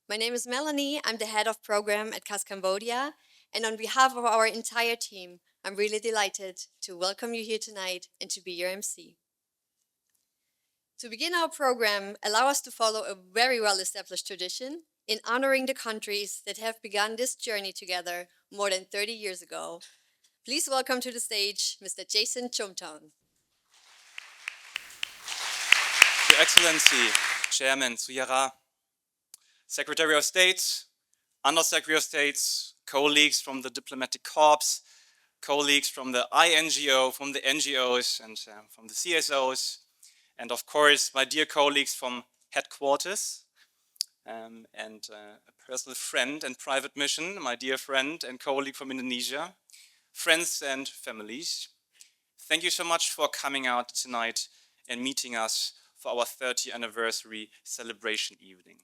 My name is Melanie. I'm the head of program at KAS Cambodia. And on behalf of our entire team, I'm really delighted to welcome you here tonight and to be your MC. To begin our program, allow us to follow a very well-established tradition in honoring the countries that have begun this journey together more than 30 years ago. Please welcome to the stage Mr. Jason Chomtown. Your Excellency, Chairman Suyara, Secretary of State, Undersecretary of States, colleagues from the diplomatic corps, colleagues from the INGO, from the NGOs, and from the CSOs, and of course, my dear colleagues from headquarters, and a personal friend and private mission, my dear friend and colleague from Indonesia, friends and families. Thank you so much for coming out tonight and meeting us for our 30th anniversary celebration evening.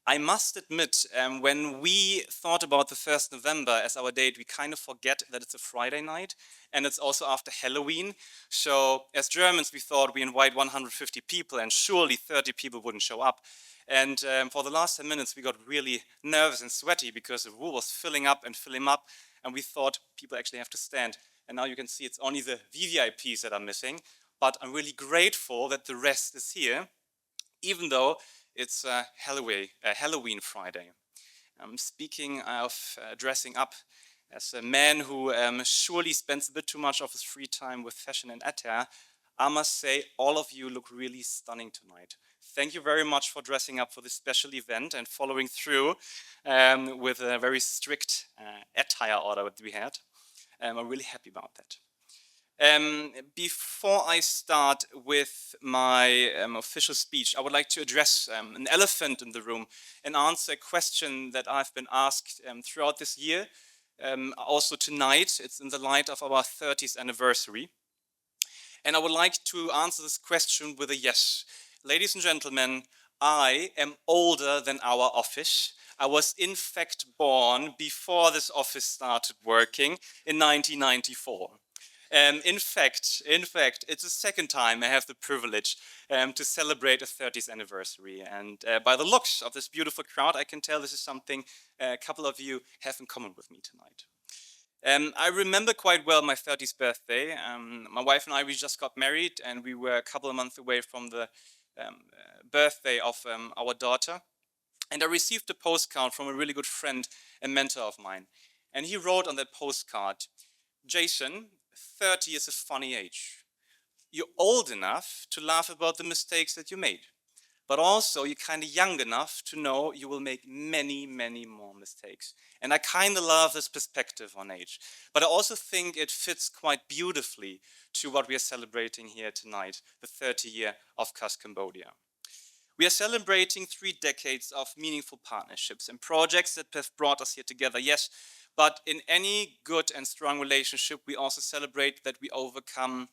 I must admit, when we thought about the 1st November as our date, we kind of forget that it's a Friday night and it's also after Halloween. So as Germans, we thought we invite 150 people and surely 30 people wouldn't show up. And for the last 10 minutes, we got really nervous and sweaty because the room was filling up, and we thought people actually have to stand. And now you can see it's only the VVIPs that are missing, but I'm really grateful that the rest is here, even though it's Halloween Friday. Speaking of dressing up, as a man who surely spends a bit too much of his free time with fashion and attire, I must say all of you look really stunning tonight. Thank you very much for dressing up for this special event and following through with a very strict attire order that we had. I'm really happy about that. Before I start with my official speech, I would like to address an elephant in the room and answer a question that I've been asked throughout this year. Also tonight, it's in the light of our 30th anniversary. And I would like to answer this question with a yes. Ladies and gentlemen, I am older than our office. I was in fact born before this office started working in 1994. In fact, it's the second time I have the privilege to celebrate a 30th anniversary. And by the looks of this beautiful crowd, I can tell this is something a couple of you have in common with me tonight. I remember quite well my 30th birthday. My wife and I, we just got married and we were a couple of months away from the birthday of our daughter. And I received a postcard from a really good friend and mentor of mine. And he wrote on that postcard, Jason, 30 is a funny age. You're old enough to laugh about the mistakes that you made, but also you're kind of young enough to know you will make many, many more mistakes. And I kind of love this perspective on age, but I also think it fits quite beautifully to what we are celebrating here tonight, the 30 year of KAS Cambodia. We are celebrating 3 decades of meaningful partnerships and projects that have brought us here together, yes, but in any good and strong relationship, we also celebrate that we overcome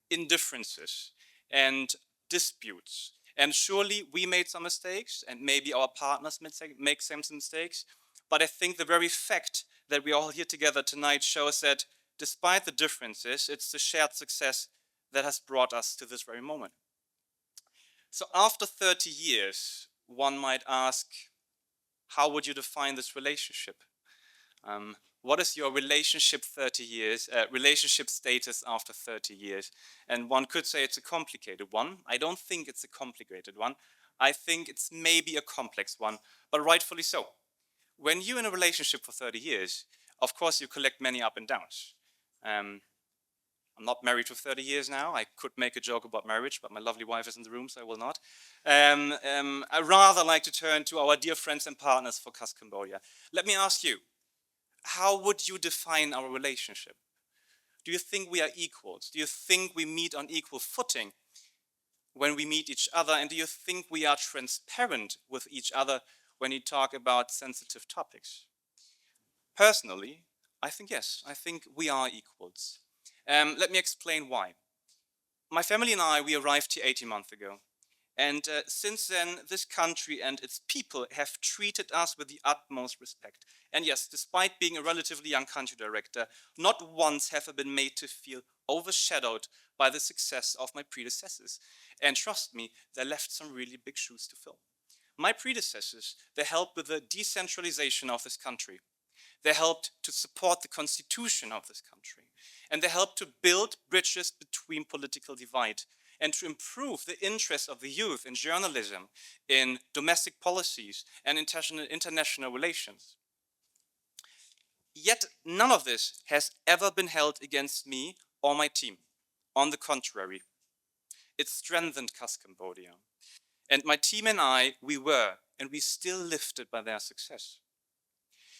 indifferences and disputes. And surely we made some mistakes, and maybe our partners make some mistakes, but I think the very fact that we're all here together tonight shows that despite the differences, it's the shared success that has brought us to this very moment. So after 30 years, one might ask, how would you define this relationship? What is your relationship relationship status after 30 years? And one could say it's a complicated one. I don't think it's a complicated one. I think it's maybe a complex one, but rightfully so. When you're in a relationship for 30 years, of course you collect many up and downs. I'm not married for 30 years now. I could make a joke about marriage, but my lovely wife is in the room, so I will not. I rather like to turn to our dear friends and partners for KAS Cambodia. Let me ask you, how would you define our relationship? Do you think we are equals? Do you think we meet on equal footing when we meet each other? And do you think we are transparent with each other when you talk about sensitive topics? Personally, I think yes. I think we are equals. Let me explain why. My family and I, we arrived here 18 months ago. And since then, this country and its people have treated us with the utmost respect. And yes, despite being a relatively young country director, not once have I been made to feel overshadowed by the success of my predecessors. And trust me, they left some really big shoes to fill. My predecessors, they helped with the decentralization of this country. They helped to support the constitution of this country. And they helped to build bridges between political divide and to improve the interest of the youth in journalism, in domestic policies, and international relations. Yet none of this has ever been held against me or my team. On the contrary, it strengthened KAS Cambodia. And my team and I, we were, and we still lifted by their success.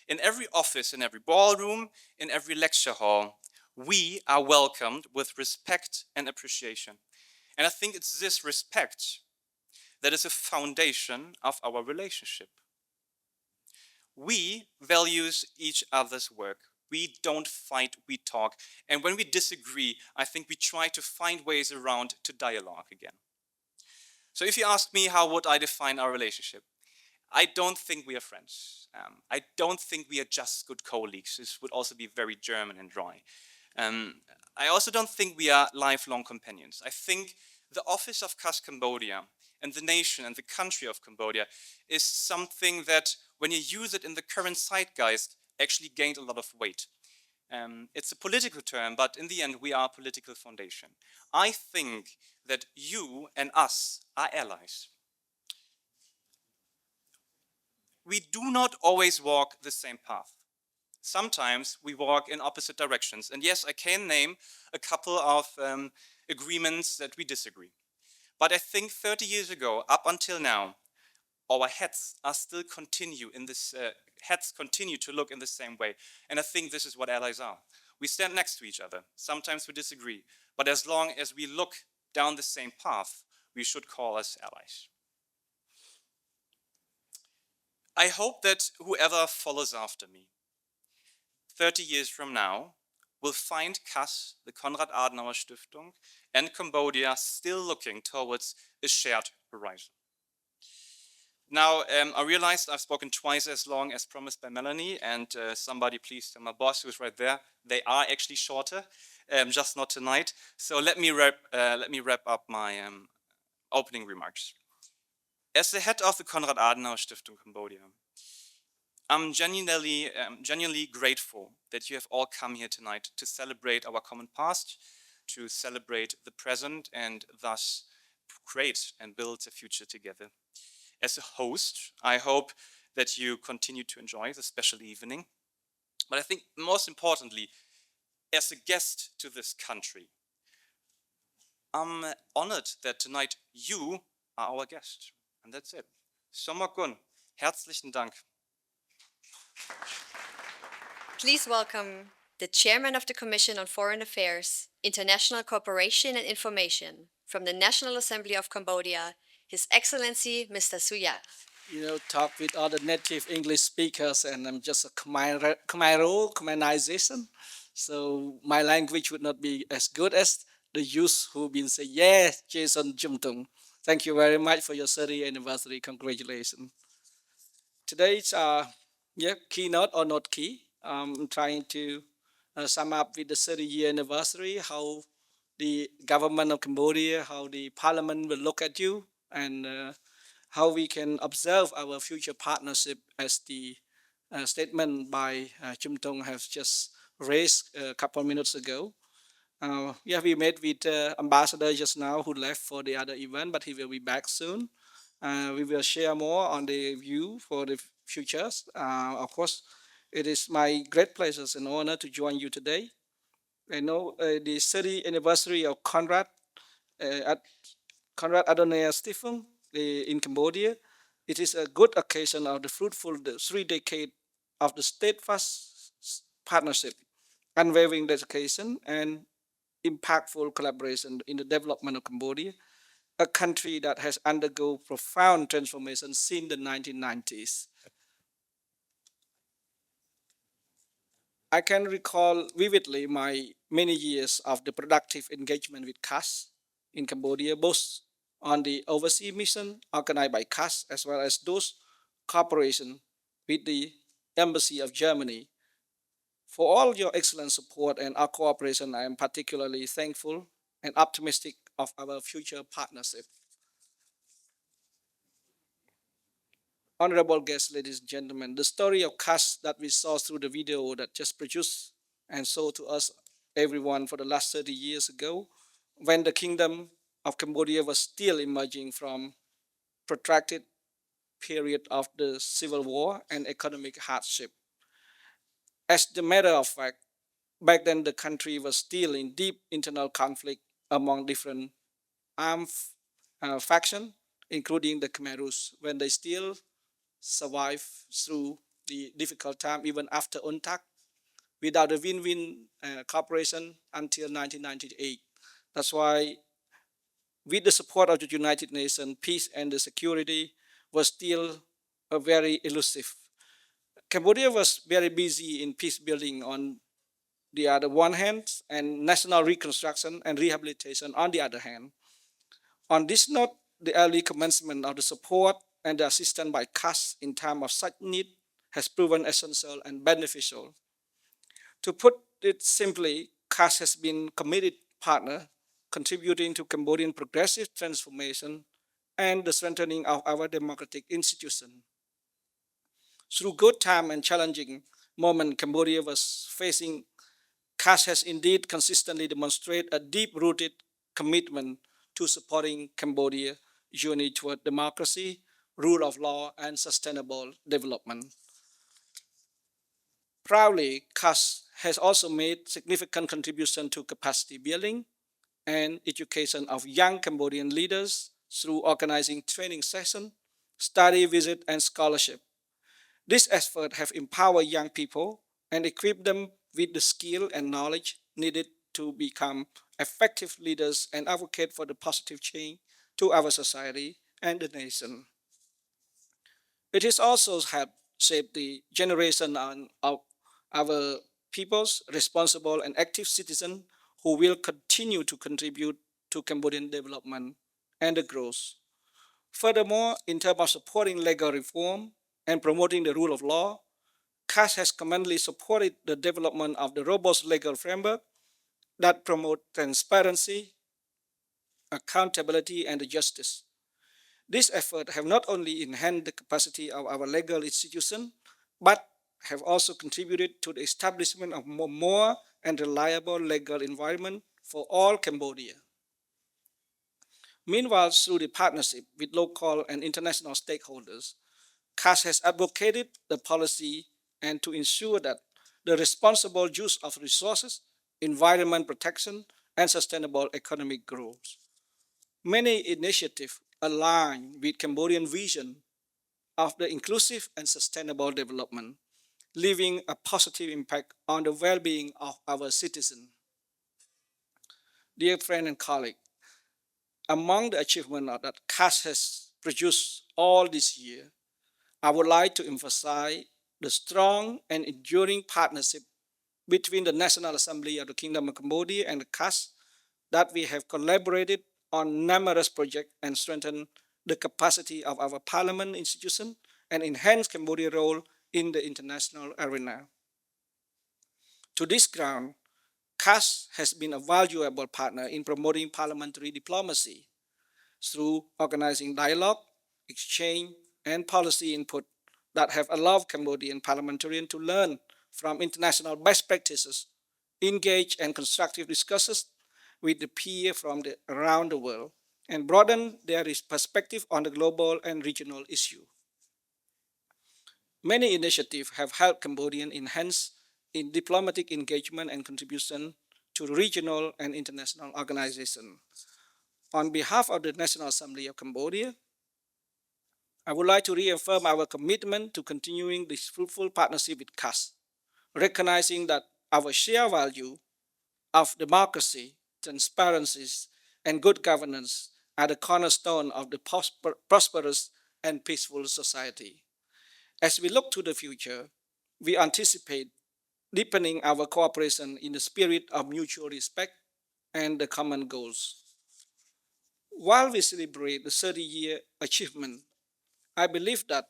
In every office, in every ballroom, in every lecture hall, we are welcomed with respect and appreciation. And I think it's this respect that is a foundation of our relationship. We values each other's work. We don't fight, we talk. And when we disagree, I think we try to find ways around to dialogue again. So if you ask me, how would I define our relationship? I don't think we are friends. I don't think we are just good colleagues. This would also be very German and dry. Um, I also don't think we are lifelong companions. I think the office of KAS Cambodia and the nation and the country of Cambodia is something that, when you use it in the current zeitgeist, actually gained a lot of weight. It's a political term, but in the end, we are a political foundation. I think that you and us are allies. We do not always walk the same path. Sometimes we walk in opposite directions. And yes, I can name a couple of agreements that we disagree. But I think 30 years ago, up until now, our heads are still continue in this, heads continue to look in the same way. And I think this is what allies are. We stand next to each other. Sometimes we disagree. But as long as we look down the same path, we should call us allies. I hope that whoever follows after me, 30 years from now, will find KAS, the Konrad Adenauer Stiftung, and Cambodia still looking towards a shared horizon. Now, I realized I've spoken twice as long as promised by Melanie, and somebody please tell my boss who's right there, they are actually shorter, just not tonight. So let me wrap up my opening remarks. As the head of the Konrad Adenauer Stiftung Cambodia, I'm genuinely grateful that you have all come here tonight to celebrate our common past, to celebrate the present, and thus create and build a future together. As a host, I hope that you continue to enjoy the special evening. But I think most importantly, as a guest to this country, I'm honored that tonight you are our guest. And that's it. Somakun, herzlichen Dank. Please welcome the Chairman of the Commission on Foreign Affairs, International Cooperation and Information from the National Assembly of Cambodia, His Excellency Mr. Suyat. Talk with other native English speakers, and I'm just a Khmerization. So my language would not be as good as the youth who've been saying, yes, Jason Jumtung. Thank you very much for your 30th anniversary. Congratulations. Today's keynote or not key. I'm trying to sum up with the 30-year anniversary, how the government of Cambodia, how the parliament will look at you, and how we can observe our future partnership, as the statement by Chum Tong has just raised a couple of minutes ago. We met with ambassador just now who left for the other event, but he will be back soon. We will share more on the view for the futures. Of course, it is my great pleasure and honor to join you today. I know the 30th anniversary of at Konrad Adenauer Stiftung in Cambodia. It is a good occasion of the fruitful 3 decades of the steadfast partnership, unwavering dedication, and impactful collaboration in the development of Cambodia, a country that has undergone profound transformation since the 1990s. I can recall vividly my many years of the productive engagement with KAS in Cambodia, both on the overseas mission organized by KAS as well as those cooperation with the Embassy of Germany. For all your excellent support and our cooperation, I am particularly thankful and optimistic of our future partnership. Honorable guests, ladies and gentlemen, the story of KAS that we saw through the video that just produced and showed to us everyone for the last 30 years ago, when the kingdom of Cambodia was still emerging from protracted period of the civil war and economic hardship. As the matter of fact, back then the country was still in deep internal conflict among different armed factions, including the Khmerus, when they still survive through the difficult time even after UNTAC without a win-win cooperation until 1998. That's why, with the support of the United Nations, peace and the security was still a very elusive. Cambodia was very busy in peace building on the other one hand, and national reconstruction and rehabilitation on the other hand. On this note, the early commencement of the support and the assistance by KAS in time of such need has proven essential and beneficial. To put it simply, KAS has been committed partner contributing to Cambodian progressive transformation and the strengthening of our democratic institution. Through good time and challenging moment Cambodia was facing, KAS has indeed consistently demonstrated a deep-rooted commitment to supporting Cambodia's journey toward democracy, rule of law, and sustainable development. Proudly, KAS has also made significant contribution to capacity building and education of young Cambodian leaders through organizing training sessions, study visit, and scholarship. These efforts have empowered young people and equipped them with the skill and knowledge needed to become effective leaders and advocate for the positive change to our society and the nation. It has also helped shape the generation of our peoples, responsible and active citizens who will continue to contribute to Cambodian development and the growth. Furthermore, in terms of supporting legal reform and promoting the rule of law, KAS has commonly supported the development of the robust legal framework that promote transparency, accountability, and justice. These efforts have not only enhanced the capacity of our legal institution, but have also contributed to the establishment of more and reliable legal environment for all Cambodia. Meanwhile, through the partnership with local and international stakeholders, KAS has advocated the policy and to ensure that the responsible use of resources, environment protection, and sustainable economic growth. Many initiatives align with Cambodian vision of the inclusive and sustainable development, leaving a positive impact on the well-being of our citizens. Dear friend and colleague, among the achievements that KAS has produced all this year, I would like to emphasize the strong and enduring partnership between the National Assembly of the Kingdom of Cambodia and the KAS that we have collaborated on numerous projects and strengthened the capacity of our parliament institution and enhanced Cambodia's role in the international arena. To this ground, KAS has been a valuable partner in promoting parliamentary diplomacy through organizing dialogue, exchange, and policy input that have allowed Cambodian parliamentarians to learn from international best practices, engage in constructive discussions with the peers from around the world, and broaden their perspective on the global and regional issue. Many initiatives have helped Cambodians enhance in diplomatic engagement and contribution to regional and international organizations. On behalf of the National Assembly of Cambodia, I would like to reaffirm our commitment to continuing this fruitful partnership with KAS, recognizing that our shared value of democracy, transparency, and good governance are the cornerstone of the prosperous and peaceful society. As we look to the future, we anticipate deepening our cooperation in the spirit of mutual respect and the common goals. While we celebrate the 30-year achievement, I believe that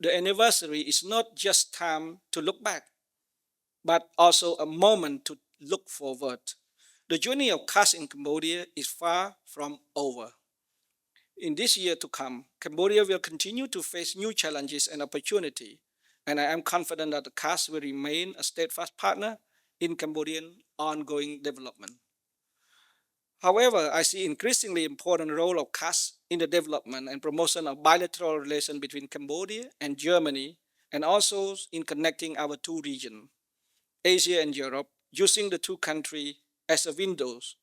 the anniversary is not just time to look back, but also a moment to look forward. The journey of KAS in Cambodia is far from over. In this year to come, Cambodia will continue to face new challenges and opportunity, and I am confident that the KAS will remain a steadfast partner in Cambodian ongoing development. However, I see increasingly important role of KAS in the development and promotion of bilateral relations between Cambodia and Germany, and also in connecting our two regions, Asia and Europe, using the two countries as a windows.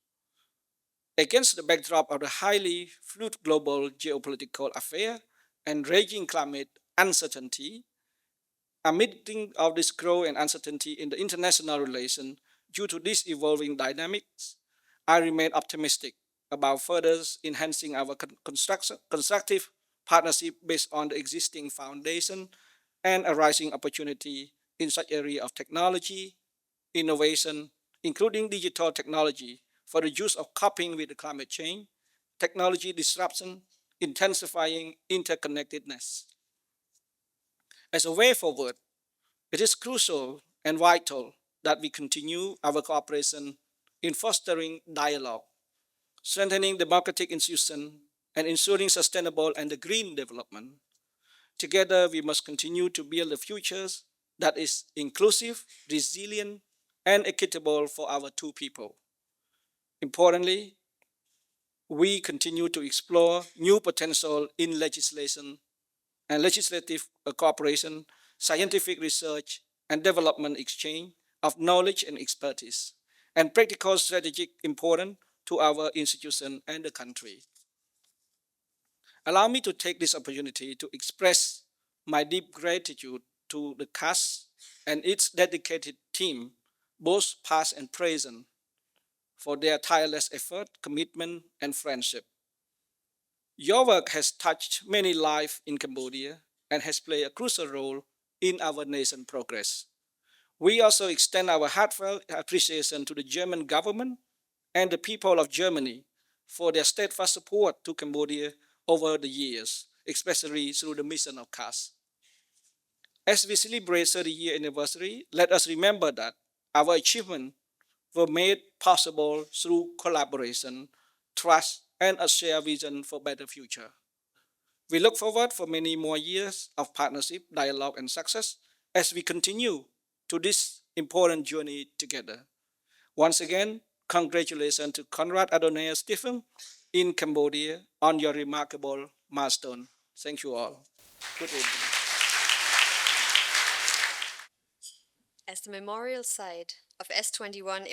Against the backdrop of the highly fluid global geopolitical affair and raging climate uncertainty, amidst of this growth and uncertainty in the international relation due to these evolving dynamics, I remain optimistic about further enhancing our constructive partnership based on the existing foundation and arising opportunity in such area of technology, innovation, including digital technology for the use of coping with the climate change, technology disruption, intensifying interconnectedness. As a way forward, it is crucial and vital that we continue our cooperation in fostering dialogue, strengthening democratic institutions, and ensuring sustainable and green development. Together, we must continue to build a future that is inclusive, resilient, and equitable for our two people. Importantly, we continue to explore new potential in legislation and legislative cooperation, scientific research, and development exchange of knowledge and expertise, and practical strategic importance to our institution and the country. Allow me to take this opportunity to express my deep gratitude to the KAS and its dedicated team, both past and present, for their tireless effort, commitment, and friendship. Your work has touched many lives in Cambodia and has played a crucial role in our nation's progress. We also extend our heartfelt appreciation to the German government and the people of Germany for their steadfast support to Cambodia over the years, especially through the mission of KAS. As we celebrate 30-year anniversary, let us remember that our achievements were made possible through collaboration, trust, and a shared vision for better future. We look forward for many more years of partnership, dialogue, and success as we continue to this important journey together. Once again, congratulations to Conrad Adonai Stephen in Cambodia on your remarkable milestone. Thank you all. Good evening. As the memorial site of S21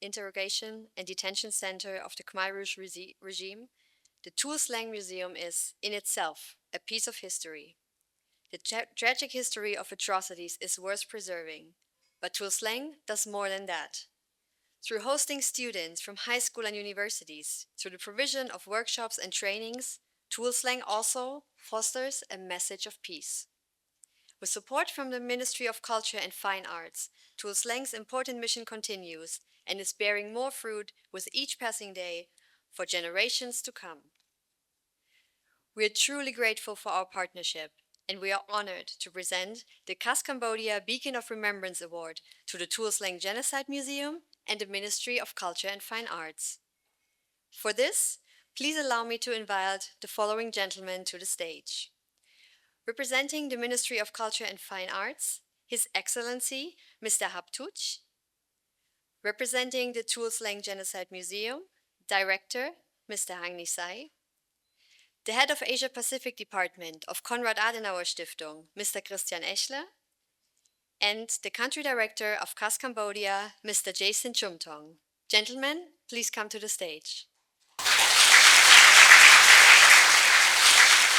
Interrogation and Detention Center of the Khmer Rouge regime, the Tuol Sleng Museum is, in itself, a piece of history. The tragic history of atrocities is worth preserving, but Tuol Sleng does more than that. Through hosting students from high school and universities, through the provision of workshops and trainings, Tuol Sleng also fosters a message of peace. With support from the Ministry of Culture and Fine Arts, Tuol Sleng's important mission continues and is bearing more fruit with each passing day for generations to come. We are truly grateful for our partnership, and we are honored to present the KAS Cambodia Beacon of Remembrance Award to the Tuol Sleng Genocide Museum and the Ministry of Culture and Fine Arts. For this, please allow me to invite the following gentlemen to the stage. Representing the Ministry of Culture and Fine Arts, His Excellency Mr. Haptuch. Representing the Tuol Sleng Genocide Museum, Director Mr. Hang Nisai. The Head of Asia Pacific Department of Konrad Adenauer Stiftung, Mr. Christian Eschle. And the Country Director of KAS Cambodia, Mr. Jason Chumtong. Gentlemen, please come to the stage.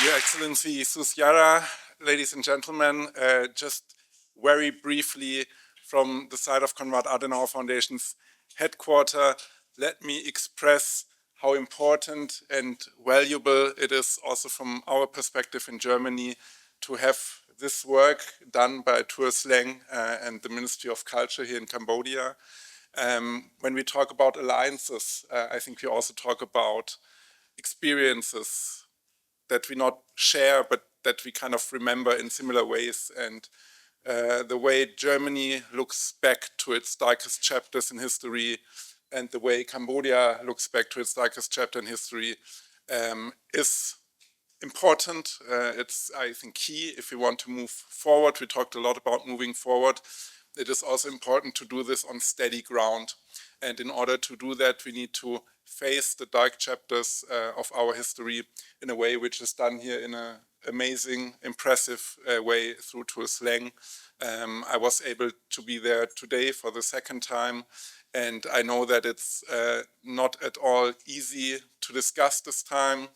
Your Excellency Susyara, ladies and gentlemen, just very briefly from the side of Konrad Adenauer Foundation's headquarters, let me express how important and valuable it is also from our perspective in Germany to have this work done by Tuol Sleng and the Ministry of Culture here in Cambodia. When we talk about alliances, I think we also talk about experiences that we not share, but that we kind of remember in similar ways. And the way Germany looks back to its darkest chapters in history and the way Cambodia looks back to its darkest chapter in history is important. It's, I think, key if we want to move forward. We talked a lot about moving forward. It is also important to do this on steady ground. And in order to do that, we need to face the dark chapters of our history in a way which is done here in an amazing, impressive way through to a slang. I was able to be there today for the second time, and I know that it's not at all easy to discuss this time,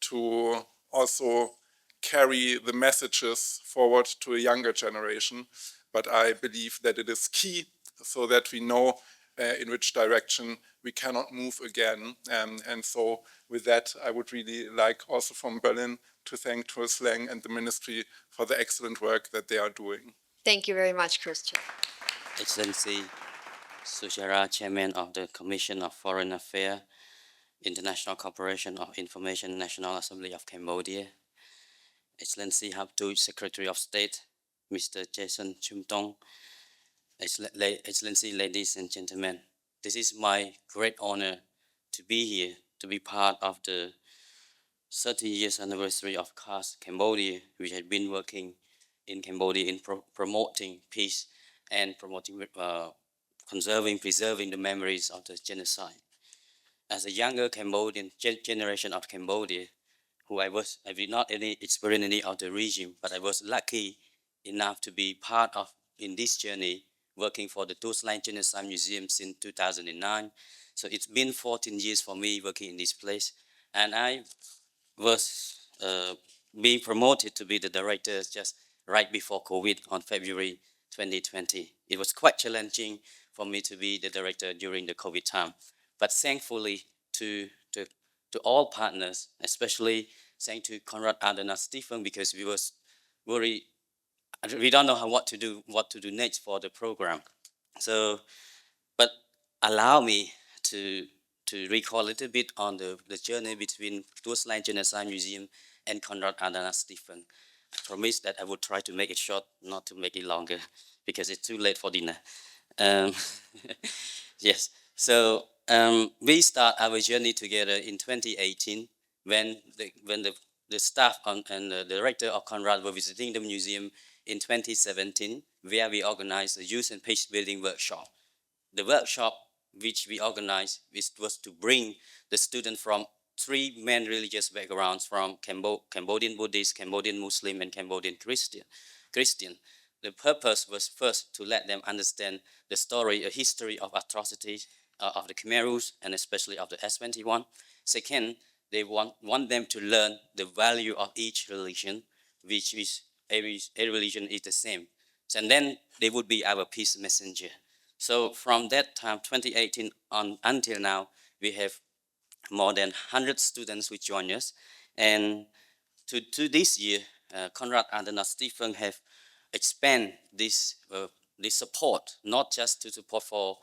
to also carry the messages forward to a younger generation. But I believe that it is key so that we know in which direction we cannot move again. And so with that, I would really like also from Berlin to thank Tour Slang and the ministry for the excellent work that they are doing. Thank you very much, Christian. Excellency Sushara, Chairman of the Commission of Foreign Affairs, International Corporation of Information, National Assembly of Cambodia, Excellency Habtu, Secretary of State, Mr. Jason Chumtong, Excellency, ladies and gentlemen, this is my great honor to be here, to be part of the 30 years anniversary of KAS Cambodia, which had been working in Cambodia in promoting peace and promoting, preserving the memories of the genocide. As a younger Cambodian generation of Cambodia, I did not experience any of the regime, but I was lucky enough to be part of in this journey, working for the Tuslan Genocide Museum since 2009. So it's been 14 years for me working in this place, and I was being promoted to be the director just right before COVID on February 2020. It was quite challenging for me to be the director during the COVID time, but thankfully to all partners, especially thanks to Konrad Adenauer Stephen, because we don't know what to do next for the program. So, but allow me to recall a little bit on the journey between Tuslan Genocide Museum and Konrad Adenauer Stephen. I promise that I would try to make it short, not to make it longer, because it's too late for dinner. Um, yes, so we start our journey together in 2018 when the staff and the director of Conrad were visiting the museum in 2017, where we organized a youth and peace building workshop. The workshop which we organized was to bring the students from three main religious backgrounds, from Cambodian Buddhist, Cambodian Muslim, and Cambodian Christian. The purpose was first to let them understand the story, a history of atrocities of the Khmer Rouge, and especially of the S21. Second, they want them to learn the value of each religion, which is every religion is the same. And then they would be our peace messenger. So from that time, 2018 on until now, we have more than 100 students who join us. And to this year, Konrad Adenauer Stephen have expand this support, not just to support for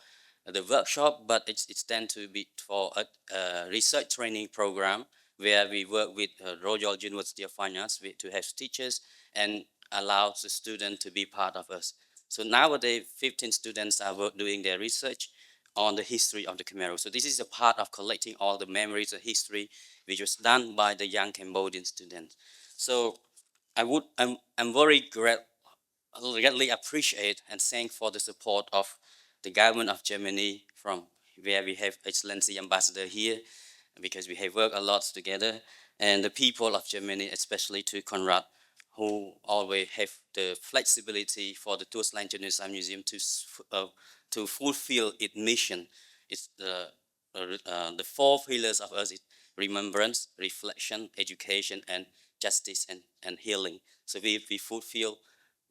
the workshop, but it's tend to be for a research training program where we work with Royal University of Fine Arts to have teachers and allow the student to be part of us. So nowadays, 15 students are doing their research on the history of the Khmer Rouge. So this is a part of collecting all the memories and history which was done by the young Cambodian students. So I'm very greatly appreciate and thank for the support of the government of Germany, from where we have Excellency Ambassador here, because we have worked a lot together, and the people of Germany, especially to Konrad, who always have the flexibility for the Tuslan Genocide Museum to fulfill its mission. It's the four pillars of us: is remembrance, reflection, education, and justice and healing. So we fulfill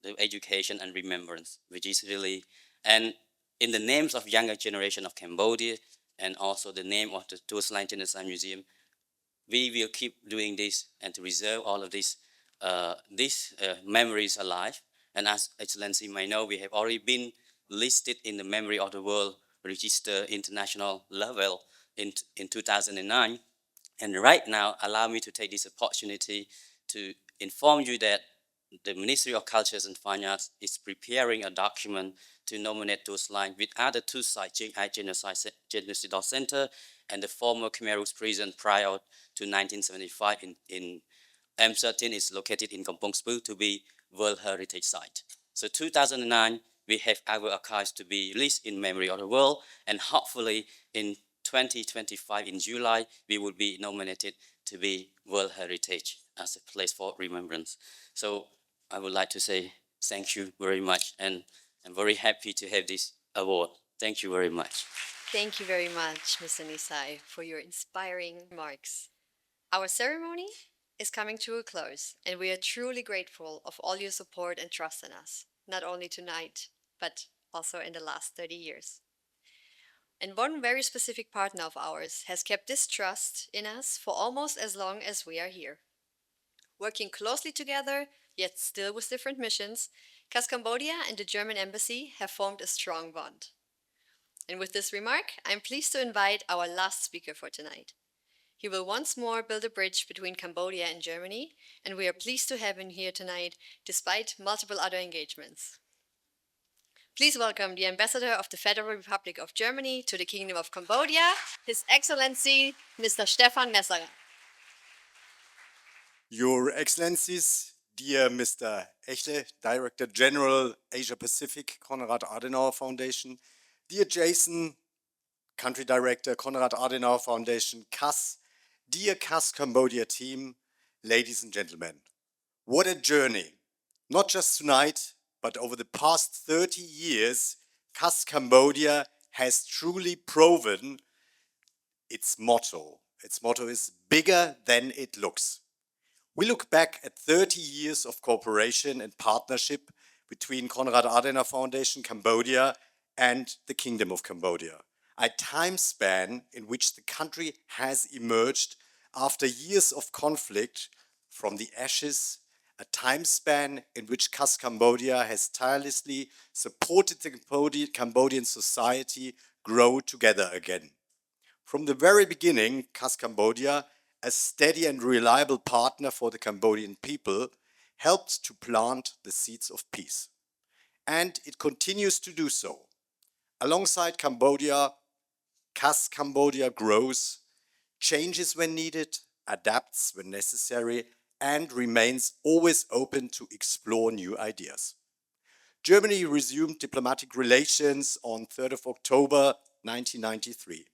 the education and remembrance, which is really, and in the names of younger generation of Cambodia, and also the name of the Tuslan Genocide Museum, we will keep doing this and to reserve all of these memories alive. And as Excellency may know, we have already been listed in the Memory of the World Register international level in 2009. And right now, allow me to take this opportunity to inform you that the Ministry of Cultures and Fine Arts is preparing a document to nominate those lines with other two sites, Genocide Center and the former Khmer Rouge prison prior to 1975 in M13 is located in Kampong Speu to be World Heritage Site. So 2009, we have our archives to be released in memory of the world, and hopefully in 2025 in July, we will be nominated to be World Heritage as a place for remembrance. So I would like to say thank you very much, and I'm very happy to have this award. Thank you very much. Thank you very much, Mr. Nisai, for your inspiring remarks. Our ceremony is coming to a close, and we are truly grateful of all your support and trust in us, not only tonight, but also in the last 30 years. And one very specific partner of ours has kept this trust in us for almost as long as we are here. Working closely together, yet still with different missions, KAS Cambodia and the German Embassy have formed a strong bond. And with this remark, I'm pleased to invite our last speaker for tonight. He will once more build a bridge between Cambodia and Germany, and we are pleased to have him here tonight despite multiple other engagements. Please welcome the Ambassador of the Federal Republic of Germany to the Kingdom of Cambodia, His Excellency Mr. Stefan Messerer. Your Excellencies, dear Mr. Echle, Director General Asia Pacific, Konrad Adenauer Foundation, dear Jason, Country Director, Konrad Adenauer Foundation, KAS, dear KAS Cambodia team, ladies and gentlemen, what a journey. Not just tonight, but over the past 30 years, KAS Cambodia has truly proven its motto. Its motto is bigger than it looks. We look back at 30 years of cooperation and partnership between Konrad Adenauer Foundation Cambodia and the Kingdom of Cambodia, a time span in which the country has emerged after years of conflict from the ashes, a time span in which KAS Cambodia has tirelessly supported the Cambodian society grow together again. From the very beginning, KAS Cambodia, a steady and reliable partner for the Cambodian people, helped to plant the seeds of peace. And it continues to do so. Alongside Cambodia, KAS Cambodia grows, changes when needed, adapts when necessary, and remains always open to explore new ideas. Germany resumed diplomatic relations on 3rd of October 1993.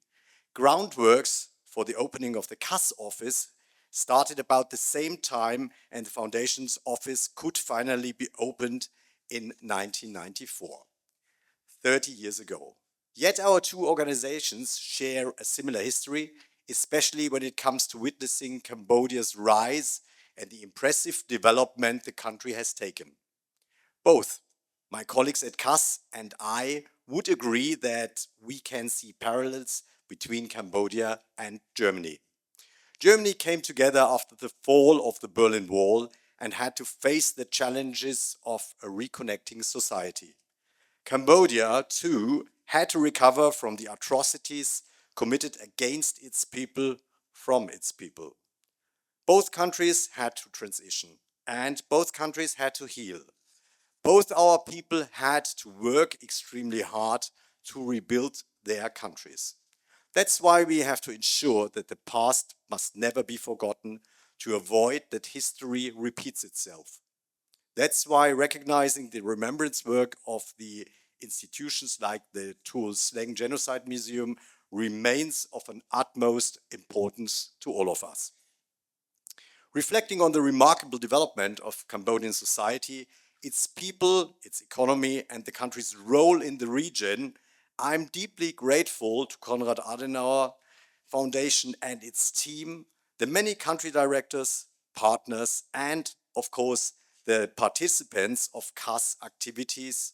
Groundworks for the opening of the KAS office started about the same time, and the foundation's office could finally be opened in 1994, 30 years ago. Yet our two organizations share a similar history, especially when it comes to witnessing Cambodia's rise and the impressive development the country has taken. Both my colleagues at KAS and I would agree that we can see parallels between Cambodia and Germany. Germany came together after the fall of the Berlin Wall and had to face the challenges of a reconnecting society. Cambodia, too, had to recover from the atrocities committed against its people from its people. Both countries had to transition, and both countries had to heal. Both our people had to work extremely hard to rebuild their countries. That's why we have to ensure that the past must never be forgotten to avoid that history repeats itself. That's why recognizing the remembrance work of the institutions like the Tuol Sleng Genocide Museum remains of an utmost importance to all of us. Reflecting on the remarkable development of Cambodian society, its people, its economy, and the country's role in the region, I'm deeply grateful to Konrad Adenauer Foundation and its team, the many country directors, partners, and of course, the participants of KAS activities.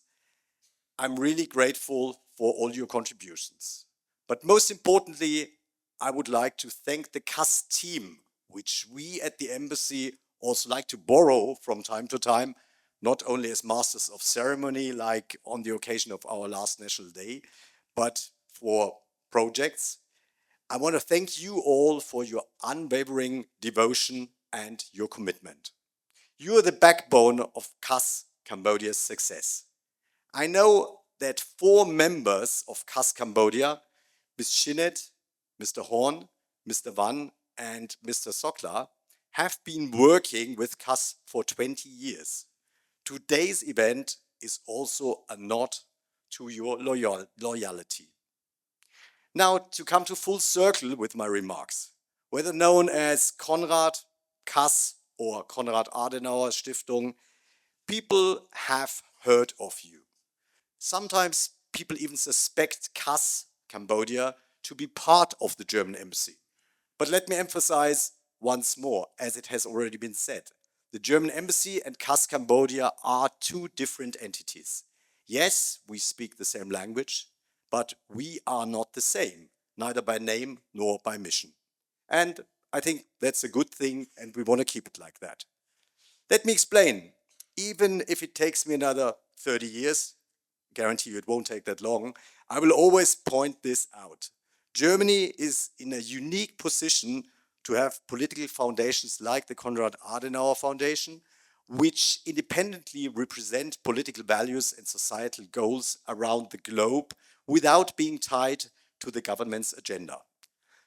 I'm really grateful for all your contributions. But most importantly, I would like to thank the KAS team, which we at the embassy also like to borrow from time to time, not only as masters of ceremony, like on the occasion of our last National Day, but for projects. I want to thank you all for your unwavering devotion and your commitment. You are the backbone of KAS Cambodia's success. I know that 4 members of KAS Cambodia, Ms. Shinet, Mr. Horn, Mr. Van, and Mr. Sokla have been working with KAS for 20 years. Today's event is also a nod to your loyalty. Now, to come to full circle with my remarks, whether known as Konrad, KAS, or Konrad Adenauer Stiftung, people have heard of you. Sometimes people even suspect KAS, Cambodia, to be part of the German embassy. But let me emphasize once more, as it has already been said, the German embassy and KAS Cambodia are two different entities. Yes, we speak the same language, but we are not the same, neither by name nor by mission. And I think that's a good thing, and we want to keep it like that. Let me explain. Even if it takes me another 30 years, guarantee you it won't take that long, I will always point this out. Germany is in a unique position to have political foundations like the Konrad Adenauer Foundation, which independently represent political values and societal goals around the globe without being tied to the government's agenda.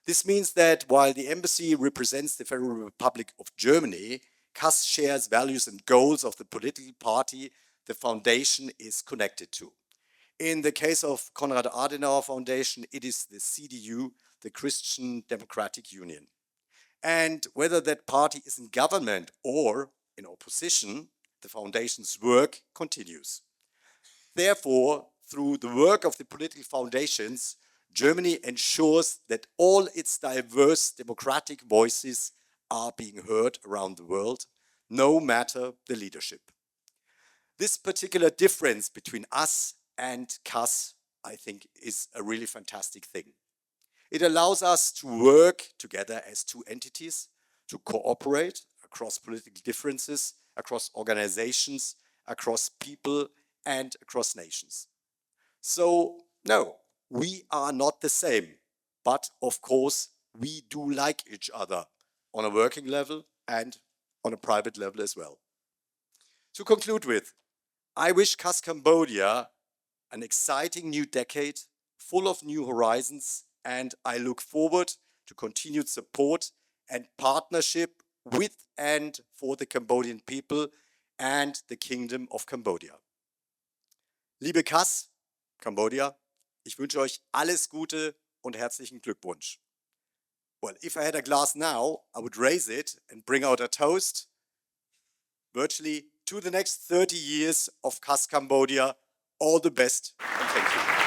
This means that while the embassy represents the Federal Republic of Germany, KAS shares values and goals of the political party the foundation is connected to. In the case of Konrad Adenauer Foundation, it is the CDU, the Christian Democratic Union. And whether that party is in government or in opposition, the foundation's work continues. Therefore, through the work of the political foundations, Germany ensures that all its diverse democratic voices are being heard around the world, no matter the leadership. This particular difference between us and KAS, I think, is a really fantastic thing. It allows us to work together as two entities, to cooperate across political differences, across organizations, across people, and across nations. So, no, we are not the same, but of course, we do like each other on a working level and on a private level as well. To conclude with, I wish KAS Cambodia an exciting new decade full of new horizons, and I look forward to continued support and partnership with and for the Cambodian people and the Kingdom of Cambodia. Liebe KAS, Cambodia, ich wünsche euch alles Gute und herzlichen Glückwunsch. Well, if I had a glass now, I would raise it and bring out a toast virtually to the next 30 years of KAS Cambodia. All the best and thank you.